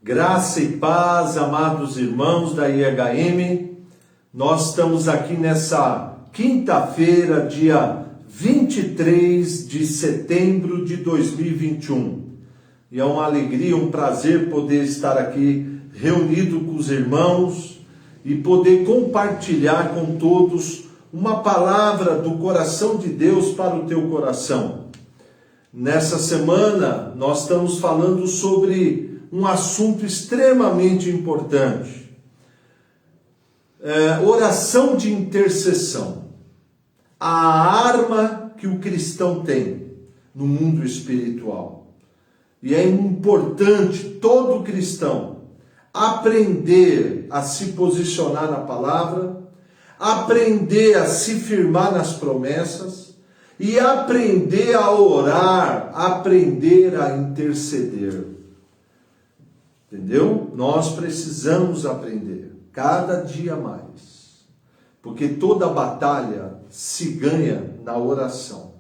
Graça e paz, amados irmãos da IHM. Nós estamos aqui nessa quinta-feira, dia 23 de setembro de 2021. E é uma alegria, um prazer poder estar aqui reunido com os irmãos e poder compartilhar com todos uma palavra do coração de Deus para o teu coração. Nessa semana, nós estamos falando sobre um assunto extremamente importante. Oração de intercessão. A arma que o cristão tem no mundo espiritual. E é importante todo cristão aprender a se posicionar na palavra, aprender a se firmar nas promessas e aprender a orar, aprender a interceder. Entendeu? Nós precisamos aprender cada dia mais, porque toda batalha se ganha na oração.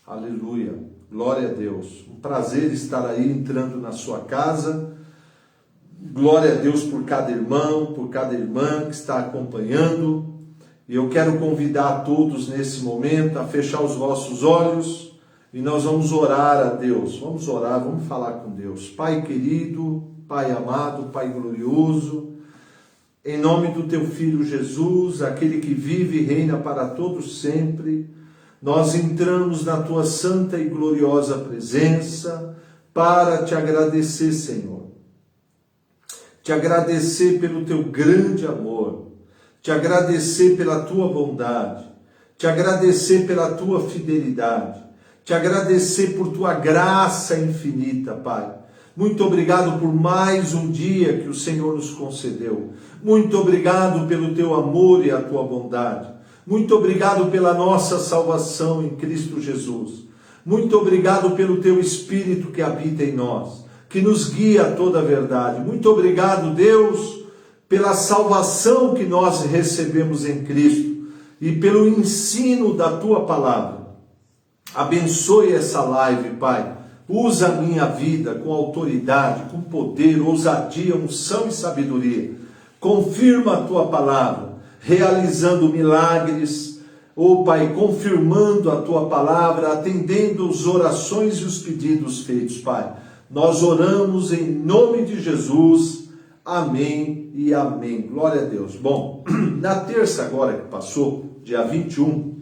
Aleluia, glória a Deus. Um prazer estar aí entrando na sua casa. Glória a Deus por cada irmão, por cada irmã que está acompanhando. E eu quero convidar a todos nesse momento a fechar os vossos olhos. E nós vamos orar a Deus, vamos orar, vamos falar com Deus. Pai querido, Pai amado, Pai glorioso, em nome do Teu Filho Jesus, aquele que vive e reina para todos sempre, nós entramos na Tua santa e gloriosa presença para Te agradecer, Senhor. Te agradecer pelo Teu grande amor, Te agradecer pela Tua bondade, Te agradecer pela Tua fidelidade, Te agradecer por Tua graça infinita, Pai. Muito obrigado por mais um dia que o Senhor nos concedeu. Muito obrigado pelo Teu amor e a Tua bondade. Muito obrigado pela nossa salvação em Cristo Jesus. Muito obrigado pelo Teu Espírito que habita em nós, que nos guia a toda a verdade. Muito obrigado, Deus, pela salvação que nós recebemos em Cristo e pelo ensino da Tua palavra. Abençoe essa live, Pai. Usa a minha vida com autoridade, com poder, ousadia, unção e sabedoria. Confirma a Tua palavra, realizando milagres. Pai, confirmando a Tua palavra, atendendo as orações e os pedidos feitos, Pai. Nós oramos em nome de Jesus. Amém e amém. Glória a Deus. Bom, na terça agora que passou, dia 21,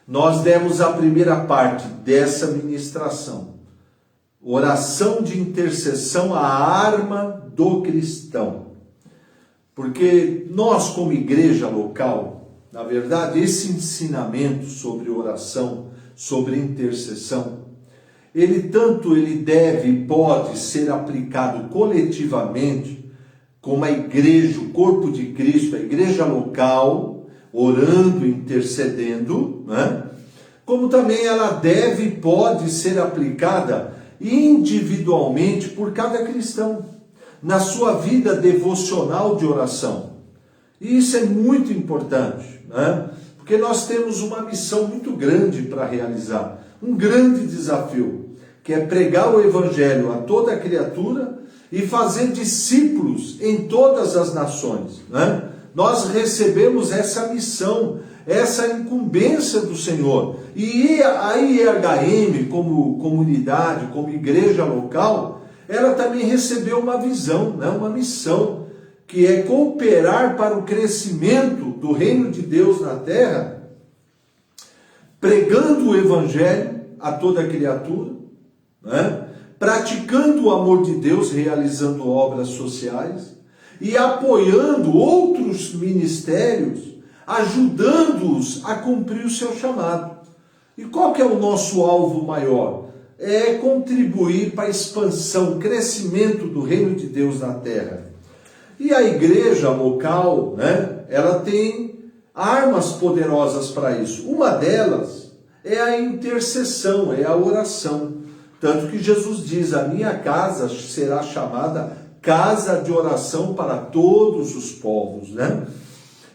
nós demos a primeira parte dessa ministração. Oração de intercessão, a arma do cristão. Porque nós, como igreja local, na verdade, esse ensinamento sobre oração, sobre intercessão, ele deve e pode ser aplicado coletivamente, como a igreja, o corpo de Cristo, a igreja local, orando, intercedendo, né? Como também ela deve e pode ser aplicada individualmente por cada cristão, na sua vida devocional de oração. E isso é muito importante, né? Porque nós temos uma missão muito grande para realizar, um grande desafio, que é pregar o Evangelho a toda a criatura e fazer discípulos em todas as nações, né? Nós recebemos essa missão, essa incumbência do Senhor. E a IHM, como comunidade, como igreja local, ela também recebeu uma visão, né? Uma missão, que é cooperar para o crescimento do reino de Deus na terra, pregando o Evangelho a toda criatura, né? Praticando o amor de Deus, realizando obras sociais, e apoiando outros ministérios, ajudando-os a cumprir o seu chamado. E qual que é o nosso alvo maior? É contribuir para a expansão, crescimento do reino de Deus na terra. E a igreja local, né, ela tem armas poderosas para isso. Uma delas é a intercessão, é a oração. Tanto que Jesus diz, a minha casa será chamada casa de oração para todos os povos, né?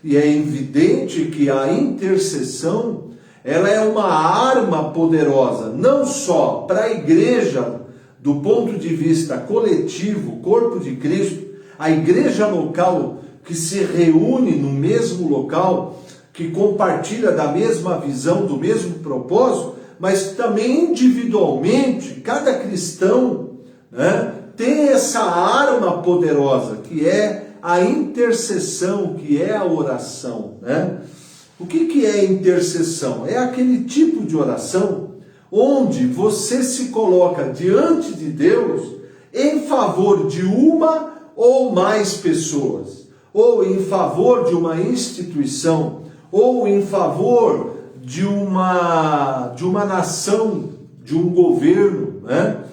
E é evidente que a intercessão, ela é uma arma poderosa, não só para a igreja do ponto de vista coletivo, corpo de Cristo, a igreja local que se reúne no mesmo local, que compartilha da mesma visão, do mesmo propósito, mas também individualmente, cada cristão, né, tem essa arma poderosa, que é a intercessão, que é a oração, né? O que é intercessão? É aquele tipo de oração onde você se coloca diante de Deus em favor de uma ou mais pessoas, ou em favor de uma instituição, ou em favor de uma nação, de um governo, né?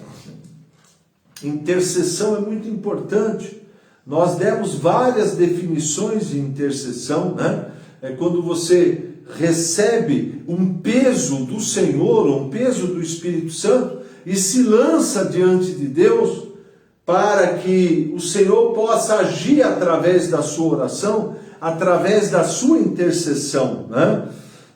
Intercessão é muito importante. Nós demos várias definições de intercessão, né? É quando você recebe um peso do Senhor, um peso do Espírito Santo, e se lança diante de Deus para que o Senhor possa agir através da sua oração, através da sua intercessão, né?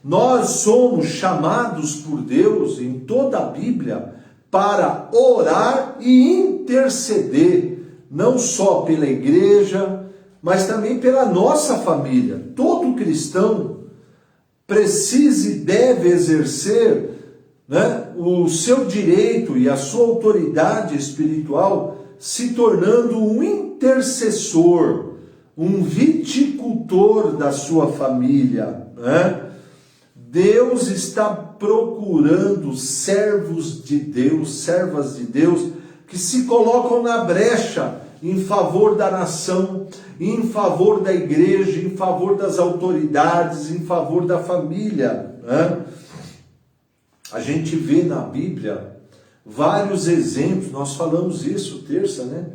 Nós somos chamados por Deus, em toda a Bíblia, para orar e interceder, não só pela igreja, mas também pela nossa família. Todo cristão precisa e deve exercer, né, o seu direito e a sua autoridade espiritual, se tornando um intercessor, um viticultor da sua família, né? Deus está procurando servos de Deus, servas de Deus, que se colocam na brecha em favor da nação, em favor da igreja, em favor das autoridades, em favor da família, né? A gente vê na Bíblia vários exemplos, nós falamos isso terça, né?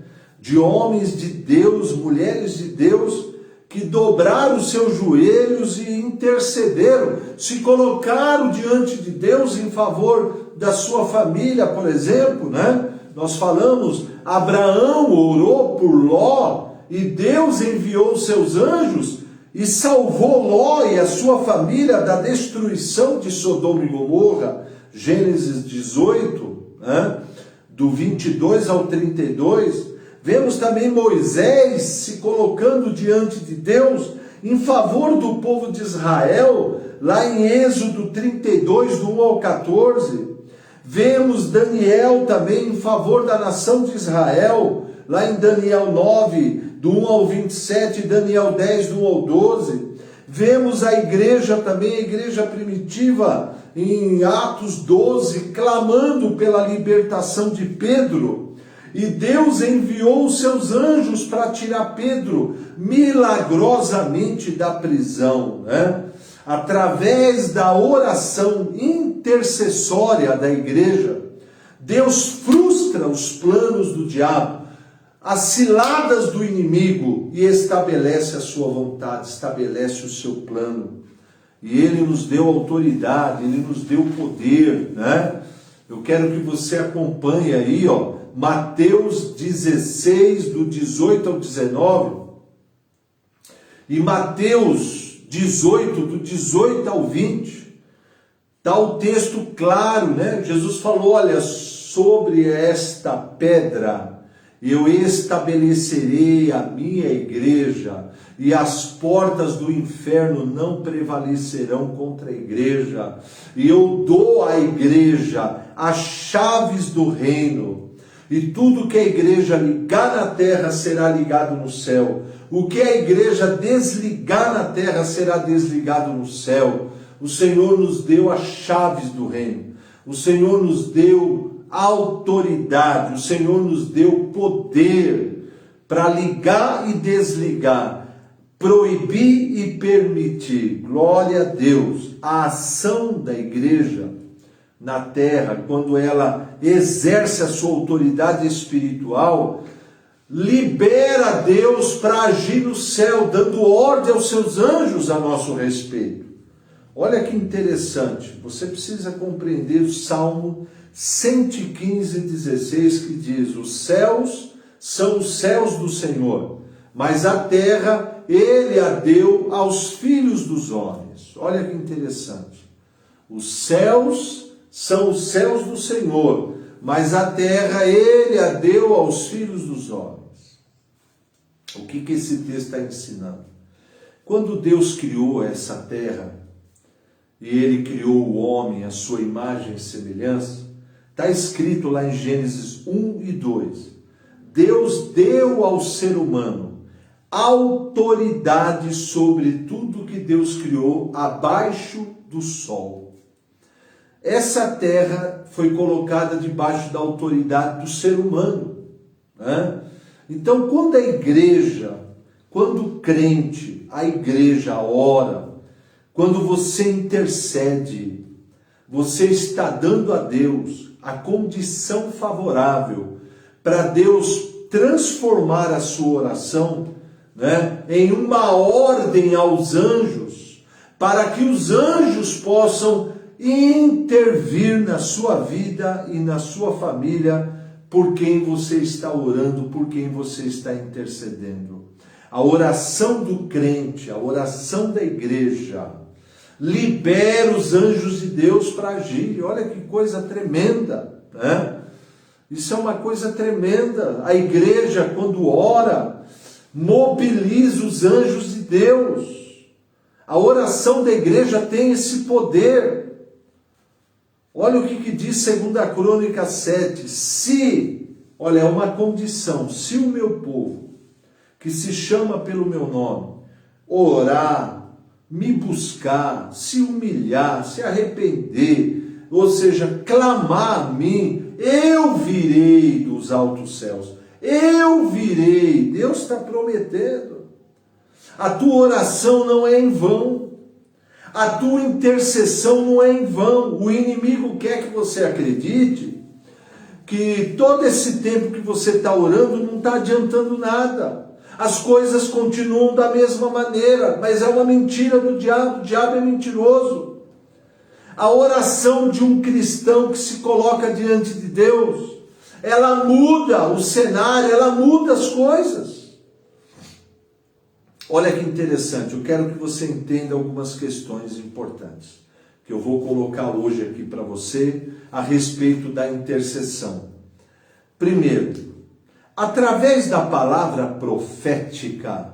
De homens de Deus, mulheres de Deus, que dobraram os seus joelhos e intercederam, se colocaram diante de Deus em favor da sua família, por exemplo, né? Nós falamos, Abraão orou por Ló e Deus enviou os seus anjos e salvou Ló e a sua família da destruição de Sodoma e Gomorra. Gênesis 18, né? Do 22 ao 32. Vemos também Moisés se colocando diante de Deus em favor do povo de Israel, lá em Êxodo 32, do 1 ao 14. Vemos Daniel também em favor da nação de Israel, lá em Daniel 9, do 1 ao 27, e Daniel 10, do 1 ao 12. Vemos a igreja também, a igreja primitiva, em Atos 12, clamando pela libertação de Pedro. E Deus enviou os seus anjos para tirar Pedro milagrosamente da prisão, né? Através da oração intercessória da igreja, Deus frustra os planos do diabo, as ciladas do inimigo, e estabelece a sua vontade, estabelece o seu plano. E Ele nos deu autoridade, Ele nos deu poder, né? Eu quero que você acompanhe aí, ó, Mateus 16, do 18 ao 19, e Mateus 18, do 18 ao 20, está o texto claro, né? Jesus falou, olha, sobre esta pedra eu estabelecerei a minha igreja, e as portas do inferno não prevalecerão contra a igreja, e eu dou à igreja as chaves do reino, e tudo que a igreja ligar na terra será ligado no céu, o que a igreja desligar na terra será desligado no céu. O Senhor nos deu as chaves do reino, o Senhor nos deu autoridade, o Senhor nos deu poder para ligar e desligar, proibir e permitir. Glória a Deus. A ação da igreja na terra, quando ela exerce a sua autoridade espiritual, libera Deus para agir no céu, dando ordem aos seus anjos a nosso respeito. Olha que interessante, você precisa compreender o Salmo 115, 16, que diz, os céus são os céus do Senhor, mas a terra Ele a deu aos filhos dos homens. Olha que interessante. Os céus são os céus do Senhor, mas a terra ele a deu aos filhos dos homens. O que esse texto está ensinando? Quando Deus criou essa terra, e ele criou o homem à sua imagem e semelhança, está escrito lá em Gênesis 1 e 2, Deus deu ao ser humano autoridade sobre tudo que Deus criou abaixo do sol. Essa terra foi colocada debaixo da autoridade do ser humano, né? Então, quando a igreja, quando o crente, a igreja ora, quando você intercede, você está dando a Deus a condição favorável para Deus transformar a sua oração, né, em uma ordem aos anjos, para que os anjos possam intervir na sua vida e na sua família, por quem você está orando, por quem você está intercedendo. A oração do crente, a oração da igreja, libera os anjos de Deus para agir. Olha que coisa tremenda, né? Isso é uma coisa tremenda. A igreja, quando ora, mobiliza os anjos de Deus. A oração da igreja tem esse poder. Olha o que diz 2 Crônicas 7. Se, olha, é uma condição, se o meu povo, que se chama pelo meu nome, orar, me buscar, se humilhar, se arrepender, ou seja, clamar a mim, eu virei dos altos céus. Eu virei. Deus está prometendo. A tua oração não é em vão. A tua intercessão não é em vão. O inimigo quer que você acredite que todo esse tempo que você está orando não está adiantando nada. As coisas continuam da mesma maneira, mas é uma mentira do diabo. O diabo é mentiroso. A oração de um cristão que se coloca diante de Deus, ela muda o cenário, ela muda as coisas. Olha que interessante, eu quero que você entenda algumas questões importantes, que eu vou colocar hoje aqui para você, a respeito da intercessão. Primeiro, através da palavra profética,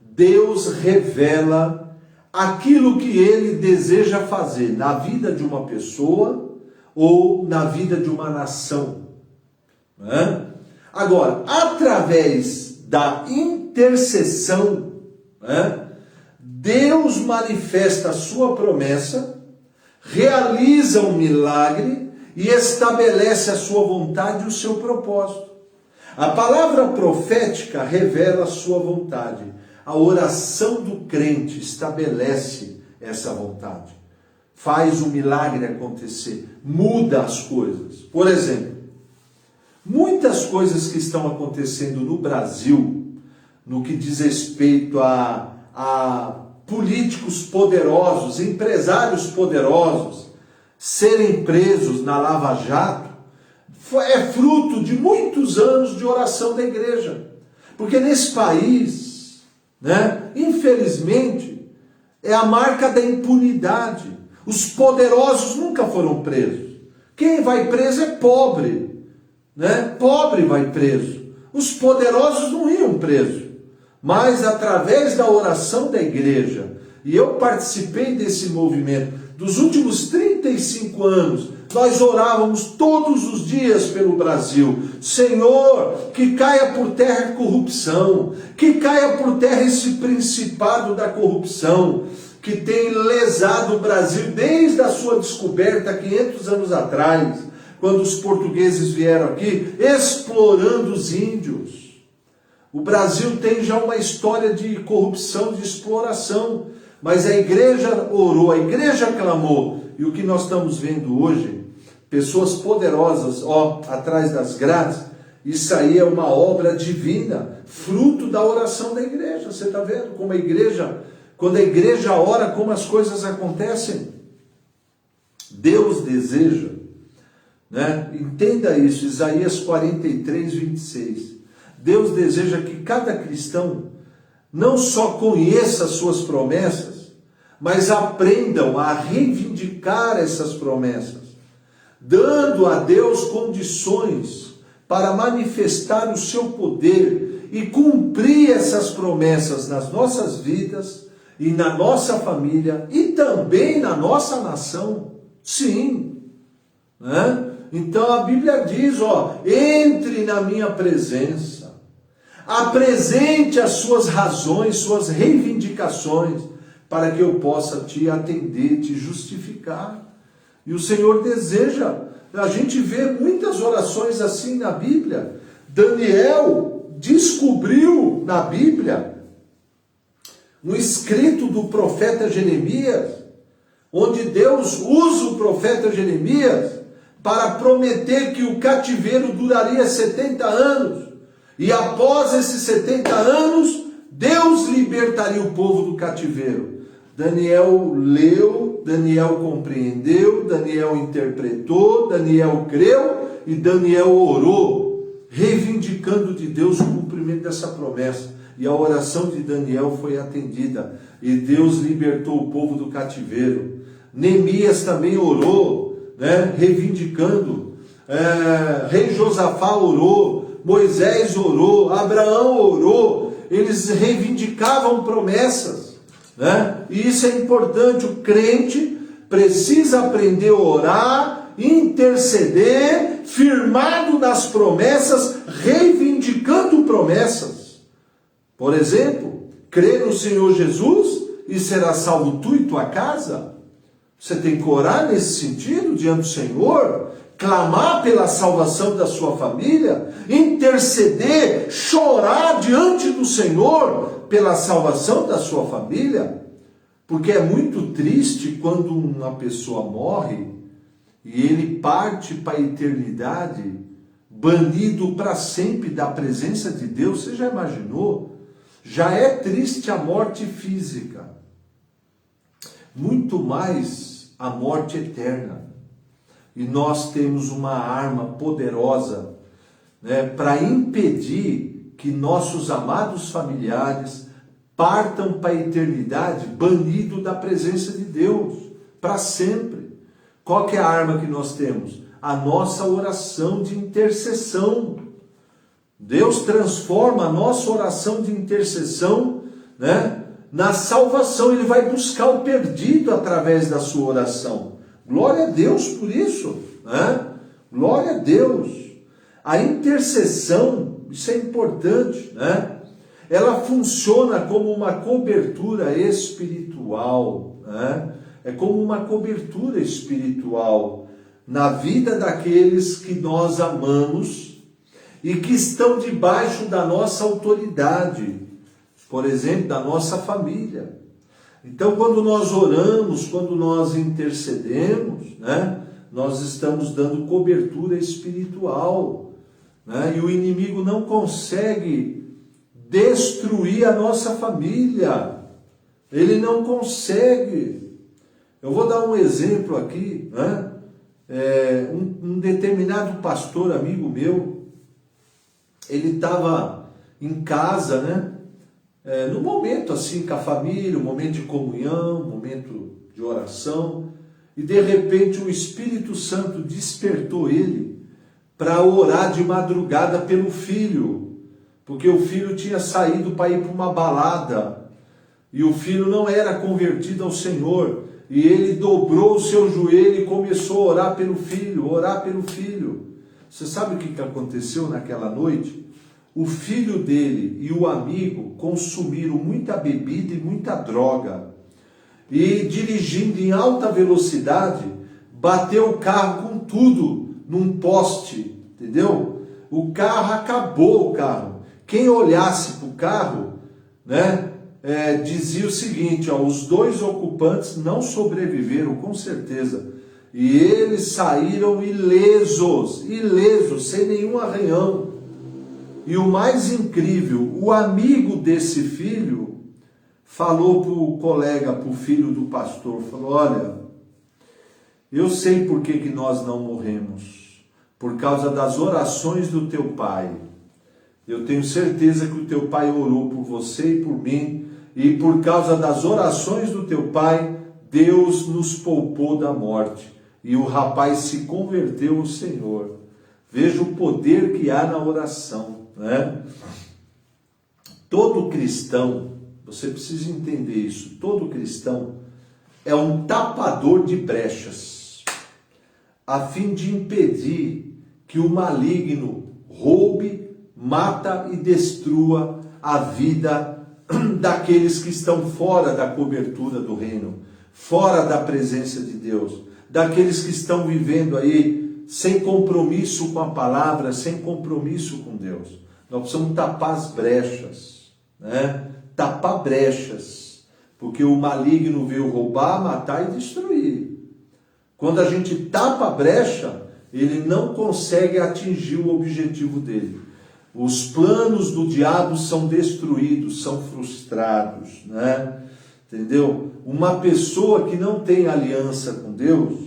Deus revela aquilo que Ele deseja fazer na vida de uma pessoa ou na vida de uma nação, né? Agora, através da intercessão, né, Deus manifesta a sua promessa, realiza um milagre e estabelece a sua vontade e o seu propósito. A palavra profética revela a sua vontade. A oração do crente estabelece essa vontade. Faz o milagre acontecer. Muda as coisas. Por exemplo, muitas coisas que estão acontecendo no Brasil, no que diz respeito a políticos poderosos, empresários poderosos, serem presos na Lava Jato, é fruto de muitos anos de oração da igreja. Porque nesse país, né, infelizmente, é a marca da impunidade. Os poderosos nunca foram presos. Quem vai preso é pobre, né? Pobre vai preso. Os poderosos não iam presos. Mas através da oração da igreja, e eu participei desse movimento, dos últimos 35 anos, nós orávamos todos os dias pelo Brasil. Senhor, que caia por terra a corrupção, que caia por terra esse principado da corrupção, que tem lesado o Brasil desde a sua descoberta 500 anos atrás, quando os portugueses vieram aqui explorando os índios. O Brasil tem já uma história de corrupção, de exploração, mas a igreja orou, a igreja clamou, e o que nós estamos vendo hoje, pessoas poderosas, atrás das grades, isso aí é uma obra divina, fruto da oração da igreja. Você está vendo como a igreja, quando a igreja ora, como as coisas acontecem? Deus deseja, né? Entenda isso, Isaías 43, 26. Deus deseja que cada cristão não só conheça as suas promessas, mas aprendam a reivindicar essas promessas. dando a Deus condições para manifestar o seu poder e cumprir essas promessas nas nossas vidas e na nossa família e também na nossa nação. Sim, né? Então a Bíblia diz, entre na minha presença, apresente as suas razões, suas reivindicações, para que eu possa te atender, te justificar. E o Senhor deseja, a gente vê muitas orações assim na Bíblia. Daniel descobriu na Bíblia, no escrito do profeta Jeremias, onde Deus usa o profeta Jeremias para prometer que o cativeiro duraria 70 anos. E após esses 70 anos, Deus libertaria o povo do cativeiro. Daniel leu, Daniel compreendeu, Daniel interpretou, Daniel creu e Daniel orou, reivindicando de Deus o cumprimento dessa promessa. E a oração de Daniel foi atendida e Deus libertou o povo do cativeiro. Neemias também orou, né, reivindicando. Rei Josafá orou, Moisés orou, Abraão orou. Eles reivindicavam promessas, né? E isso é importante. O crente precisa aprender a orar, interceder, firmado nas promessas, reivindicando promessas. Por exemplo, crê no Senhor Jesus e será salvo tu e tua casa. Você tem que orar nesse sentido diante do Senhor, clamar pela salvação da sua família, interceder, chorar diante do Senhor pela salvação da sua família, porque é muito triste quando uma pessoa morre e ele parte para a eternidade, banido para sempre da presença de Deus. Você já imaginou? Já é triste a morte física, muito mais a morte eterna. E nós temos uma arma poderosa, né, para impedir que nossos amados familiares partam para a eternidade banido da presença de Deus, para sempre. Qual que é a arma que nós temos? A nossa oração de intercessão. Deus transforma a nossa oração de intercessão, né, na salvação. Ele vai buscar o perdido através da sua oração. Glória a Deus por isso, né? Glória a Deus. A intercessão, isso é importante, né? Ela funciona como uma cobertura espiritual, né? É como uma cobertura espiritual na vida daqueles que nós amamos e que estão debaixo da nossa autoridade, por exemplo, da nossa família. Então, quando nós oramos, quando nós intercedemos, né, nós estamos dando cobertura espiritual, né, e o inimigo não consegue destruir a nossa família. Ele não consegue. Eu vou dar um exemplo aqui, né? Um determinado pastor, amigo meu, ele estava em casa, né? No momento assim com a família, um momento de comunhão, um momento de oração, e de repente o Espírito Santo despertou ele para orar de madrugada pelo filho, porque o filho tinha saído para ir para uma balada, e o filho não era convertido ao Senhor, e ele dobrou o seu joelho e começou a orar pelo filho, orar pelo filho. Você sabe o que aconteceu naquela noite? O filho dele e o amigo consumiram muita bebida e muita droga. E dirigindo em alta velocidade, bateu o carro com tudo num poste, entendeu? O carro acabou, o carro. Quem olhasse para o carro, né, dizia o seguinte, os dois ocupantes não sobreviveram, com certeza. E eles saíram ilesos, sem nenhum arranhão. E o mais incrível, o amigo desse filho falou para o colega, para o filho do pastor, falou, olha, eu sei por que nós não morremos, por causa das orações do teu pai. Eu tenho certeza que o teu pai orou por você e por mim, e por causa das orações do teu pai, Deus nos poupou da morte. e o rapaz se converteu ao Senhor. Veja o poder que há na oração, né? Todo cristão, você precisa entender isso, todo cristão é um tapador de brechas, a fim de impedir que o maligno roube, mata e destrua a vida daqueles que estão fora da cobertura do reino, fora da presença de Deus, daqueles que estão vivendo aí sem compromisso com a palavra, sem compromisso com Deus. Nós precisamos tapar as brechas, né? Tapar brechas, porque o maligno veio roubar, matar e destruir. Quando a gente tapa a brecha, ele não consegue atingir o objetivo dele. Os planos do diabo são destruídos, são frustrados, né? Entendeu? Uma pessoa que não tem aliança com Deus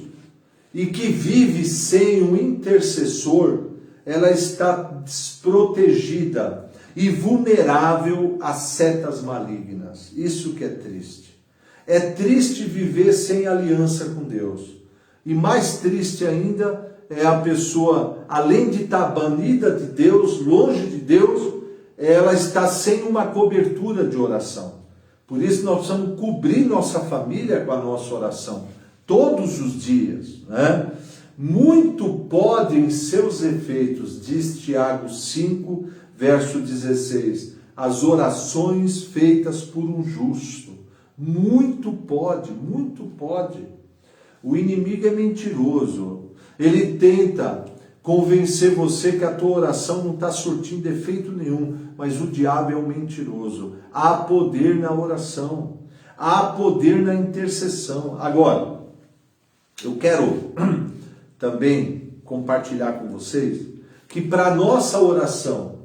e que vive sem um intercessor, ela está desprotegida e vulnerável a setas malignas. Isso que é triste. É triste viver sem aliança com Deus. E mais triste ainda é a pessoa, além de estar banida de Deus, longe de Deus, ela está sem uma cobertura de oração. Por isso nós precisamos cobrir nossa família com a nossa oração, todos os dias, né? Muito podem seus efeitos, diz Tiago 5, verso 16, as orações feitas por um justo. Muito pode, muito pode. O inimigo é mentiroso. Ele tenta convencer você que a tua oração não está surtindo efeito nenhum, mas o diabo é um mentiroso. Há poder na oração, há poder na intercessão. Agora, eu quero também compartilhar com vocês que para a nossa oração,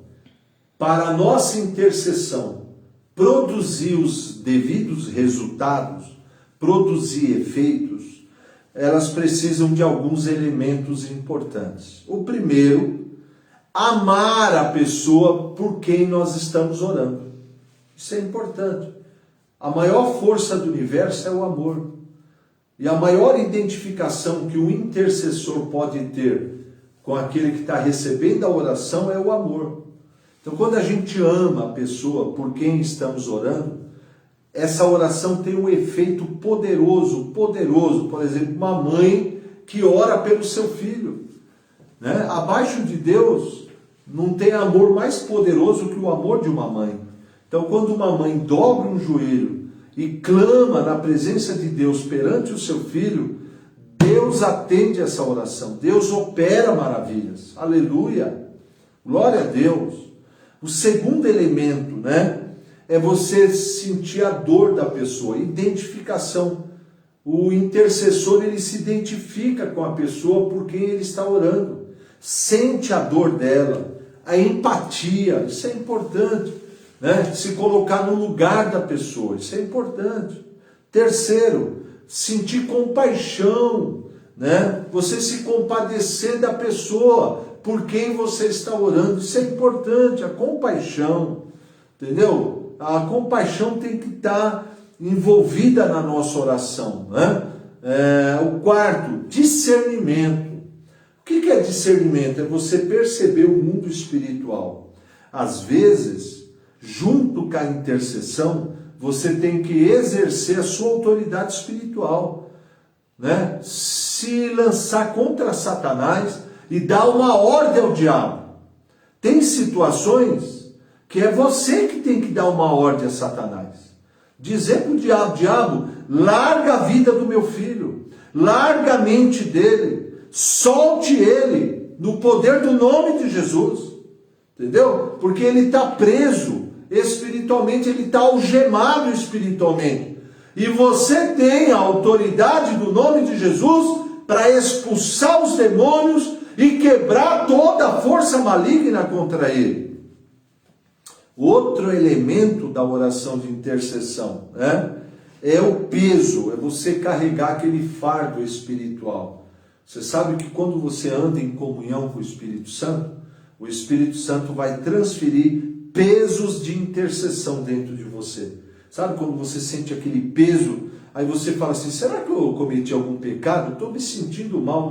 para a nossa intercessão, produzir os devidos resultados, produzir efeitos, elas precisam de alguns elementos importantes. O primeiro, amar a pessoa por quem nós estamos orando. Isso é importante. A maior força do universo é o amor. E a maior identificação que o intercessor pode ter com aquele que está recebendo a oração é o amor. Então, quando a gente ama a pessoa por quem estamos orando, essa oração tem um efeito poderoso, poderoso. Por exemplo, uma mãe que ora pelo seu filho, né? Abaixo de Deus, não tem amor mais poderoso que o amor de uma mãe. Então, quando uma mãe dobra um joelho e clama na presença de Deus perante o seu filho, Deus atende essa oração, Deus opera maravilhas. Aleluia! Glória a Deus! O segundo elemento, né? É você sentir a dor da pessoa, identificação. O intercessor, ele se identifica com a pessoa por quem ele está orando. Sente a dor dela, a empatia, isso é importante, né? Se colocar no lugar da pessoa, isso é importante. Terceiro, sentir compaixão, né? Você se compadecer da pessoa por quem você está orando, isso é importante, a compaixão, entendeu? A compaixão tem que estar envolvida na nossa oração, né? O quarto, discernimento. O que é discernimento? É você perceber o mundo espiritual. Às vezes, junto com a intercessão, você tem que exercer a sua autoridade espiritual, né? Se lançar contra Satanás e dar uma ordem ao diabo. Tem situações que é você que tem que dar uma ordem a Satanás. Dizer para o diabo, diabo, larga a vida do meu filho, larga a mente dele, solte ele no poder do nome de Jesus. Entendeu? Porque ele está preso espiritualmente, ele está algemado espiritualmente. E você tem a autoridade do nome de Jesus para expulsar os demônios e quebrar toda a força maligna contra ele. Outro elemento da oração de intercessão, né, é o peso, é você carregar aquele fardo espiritual. Você sabe que quando você anda em comunhão com o Espírito Santo vai transferir pesos de intercessão dentro de você. Sabe quando você sente aquele peso, Aí você fala assim, será que eu cometi algum pecado? Estou me sentindo mal.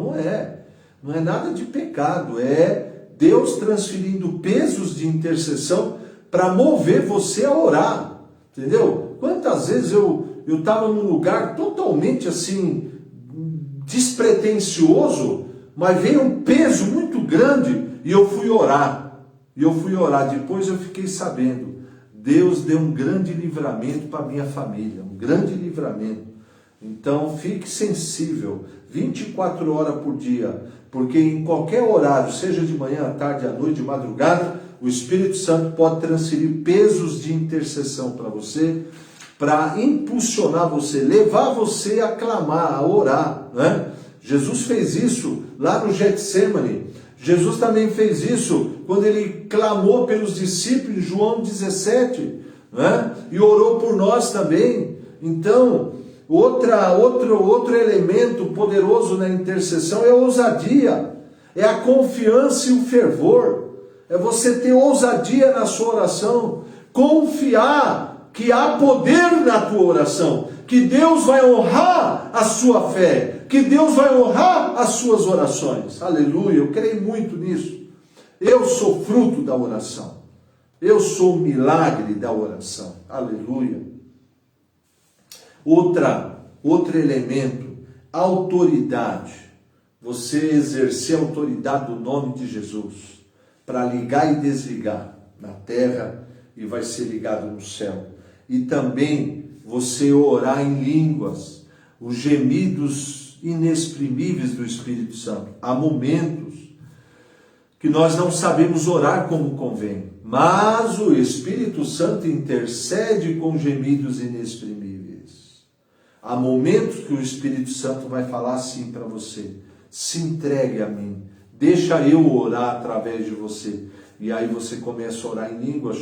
Não é nada de pecado, é Deus transferindo pesos de intercessão para mover você a orar, entendeu? Quantas vezes eu estava num lugar totalmente assim, despretensioso, mas veio um peso muito grande e eu fui orar. Depois eu fiquei sabendo, Deus deu um grande livramento para a minha família, um grande livramento. Então fique sensível, 24 horas por dia, porque em qualquer horário, seja de manhã, à tarde, à noite, de madrugada, o Espírito Santo pode transferir pesos de intercessão para você, para impulsionar você, levar você a clamar, a orar, né? Jesus fez isso lá no Getsemane. Jesus também fez isso quando ele clamou pelos discípulos em João 17, né? E orou por nós também. Então, outro elemento poderoso na intercessão é a ousadia, é a confiança e o fervor. É você ter ousadia na sua oração, confiar que há poder na tua oração, que Deus vai honrar a sua fé, que Deus vai honrar as suas orações. Aleluia, eu creio muito nisso. Eu sou fruto da oração. Eu sou o milagre da oração. Aleluia. Outro elemento, autoridade. Você exercer a autoridade do nome de Jesus para ligar e desligar na terra e vai ser ligado no céu. E também você orar em línguas, os gemidos inexprimíveis do Espírito Santo. Há momentos que nós não sabemos orar como convém, mas o Espírito Santo intercede com gemidos inexprimíveis. Há momentos que o Espírito Santo vai falar assim para você, se entregue a mim, deixa eu orar através de você. E aí você começa a orar em línguas,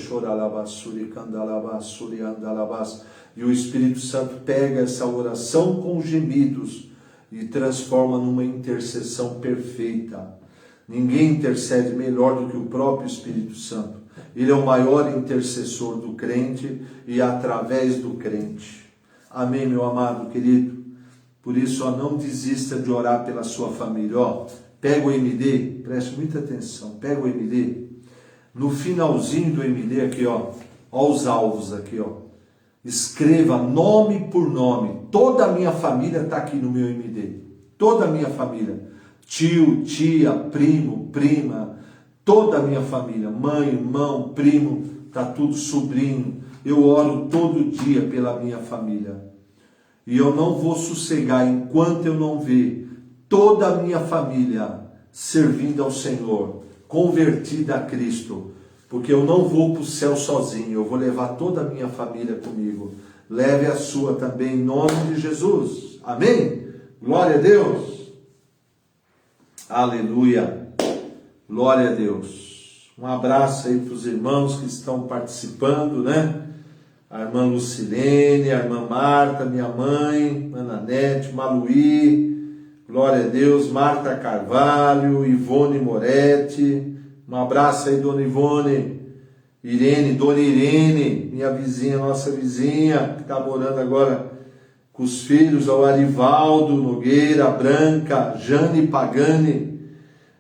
e o Espírito Santo pega essa oração com gemidos e transforma numa intercessão perfeita. Ninguém intercede melhor do que o próprio Espírito Santo. Ele é o maior intercessor do crente e através do crente. Amém, meu amado querido? Por isso, não desista de orar pela sua família. Pega o MD, preste muita atenção, pega o MD. No finalzinho do MD aqui, os alvos aqui, escreva nome por nome. Toda a minha família está aqui no meu MD. Toda a minha família. Tio, tia, primo, prima, toda a minha família, mãe, irmão, primo, está tudo sobrinho. Eu oro todo dia pela minha família. E eu não vou sossegar enquanto eu não ver toda a minha família servindo ao Senhor, convertida a Cristo. Porque eu não vou para o céu sozinho, eu vou levar toda a minha família comigo. Leve a sua também, em nome de Jesus. Amém? Glória a Deus. Aleluia. Glória a Deus. Um abraço aí para os irmãos que estão participando, né? A irmã Lucilene, a irmã Marta, minha mãe, Ana Nete, Maluí, glória a Deus, Marta Carvalho, Ivone Moretti, um abraço aí, dona Ivone, Irene, dona Irene, minha vizinha, nossa vizinha, que está morando agora com os filhos, ao Arivaldo Nogueira, a Branca, Jane Pagani,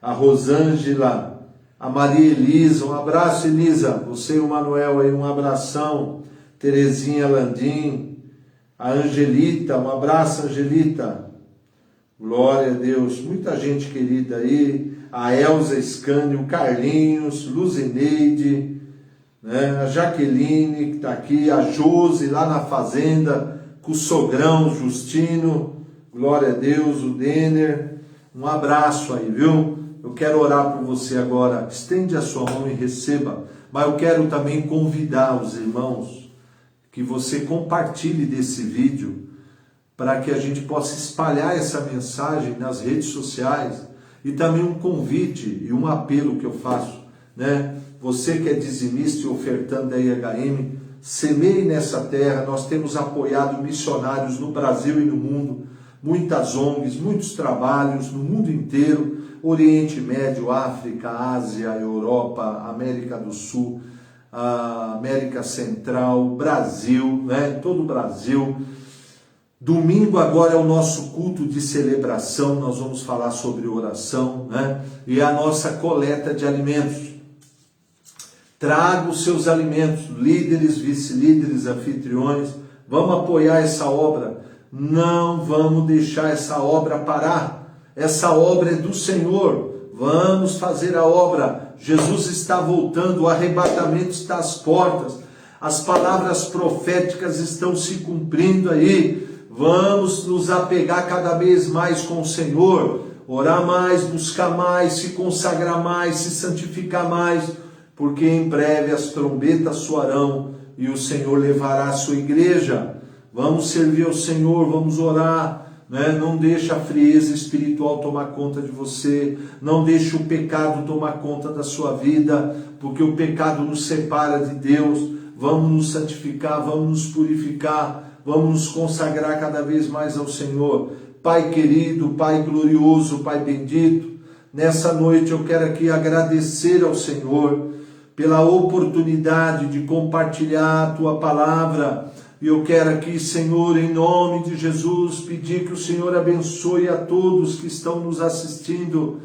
a Rosângela, a Maria Elisa, um abraço, Elisa, você e o Manuel aí, um abração, Terezinha Landim, a Angelita, um abraço, Angelita, glória a Deus, muita gente querida aí, a Elza Scani, o Carlinhos, Luzineide, né? A Jaqueline que está aqui, a Josi lá na fazenda, com o sogrão Justino, glória a Deus, o Denner, um abraço aí, viu? Eu quero orar por você agora, estende a sua mão e receba, mas eu quero também convidar os irmãos que você compartilhe desse vídeo para que a gente possa espalhar essa mensagem nas redes sociais e também um convite e um apelo que eu faço, né? Você que é dizimista e ofertante da IHM, semeie nessa terra. Nós temos apoiado missionários no Brasil e no mundo, muitas ONGs, muitos trabalhos no mundo inteiro, Oriente Médio, África, Ásia, Europa, América do Sul, a América Central, Brasil, né? Todo o Brasil. Domingo agora é o nosso culto de celebração, nós vamos falar sobre oração, né? E a nossa coleta de alimentos. Traga os seus alimentos, líderes, vice-líderes, anfitriões, vamos apoiar essa obra, não vamos deixar essa obra parar, essa obra é do Senhor, vamos fazer a obra, Jesus está voltando, o arrebatamento está às portas, as palavras proféticas estão se cumprindo aí, vamos nos apegar cada vez mais com o Senhor, orar mais, buscar mais, se consagrar mais, se santificar mais, porque em breve as trombetas soarão e o Senhor levará a sua igreja. Vamos servir ao Senhor, vamos orar, né? Não deixa a frieza espiritual tomar conta de você, não deixa o pecado tomar conta da sua vida, porque o pecado nos separa de Deus. Vamos nos santificar, vamos nos purificar, vamos nos consagrar cada vez mais ao Senhor. Pai querido, Pai glorioso, Pai bendito, nessa noite eu quero aqui agradecer ao Senhor pela oportunidade de compartilhar a Tua palavra. E eu quero aqui, Senhor, em nome de Jesus, pedir que o Senhor abençoe a todos que estão nos assistindo,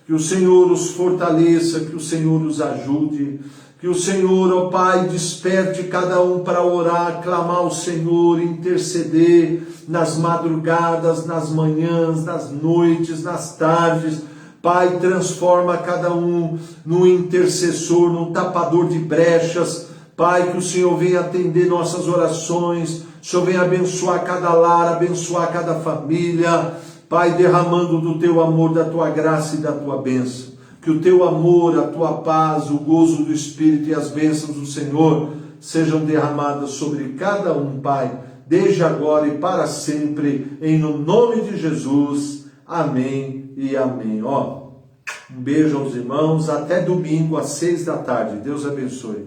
que o Senhor os fortaleça, que o Senhor os ajude, que o Senhor, ó Pai, desperte cada um para orar, clamar ao Senhor, interceder nas madrugadas, nas manhãs, nas noites, nas tardes. Pai, transforma cada um num intercessor, num tapador de brechas. Pai, que o Senhor venha atender nossas orações, o Senhor venha abençoar cada lar, abençoar cada família. Pai, derramando do Teu amor, da Tua graça e da Tua bênção. Que o Teu amor, a Tua paz, o gozo do Espírito e as bênçãos do Senhor sejam derramadas sobre cada um, Pai, desde agora e para sempre, em nome de Jesus. Amém e amém. Ó, um beijo aos irmãos, até domingo às 6 da tarde. Deus abençoe.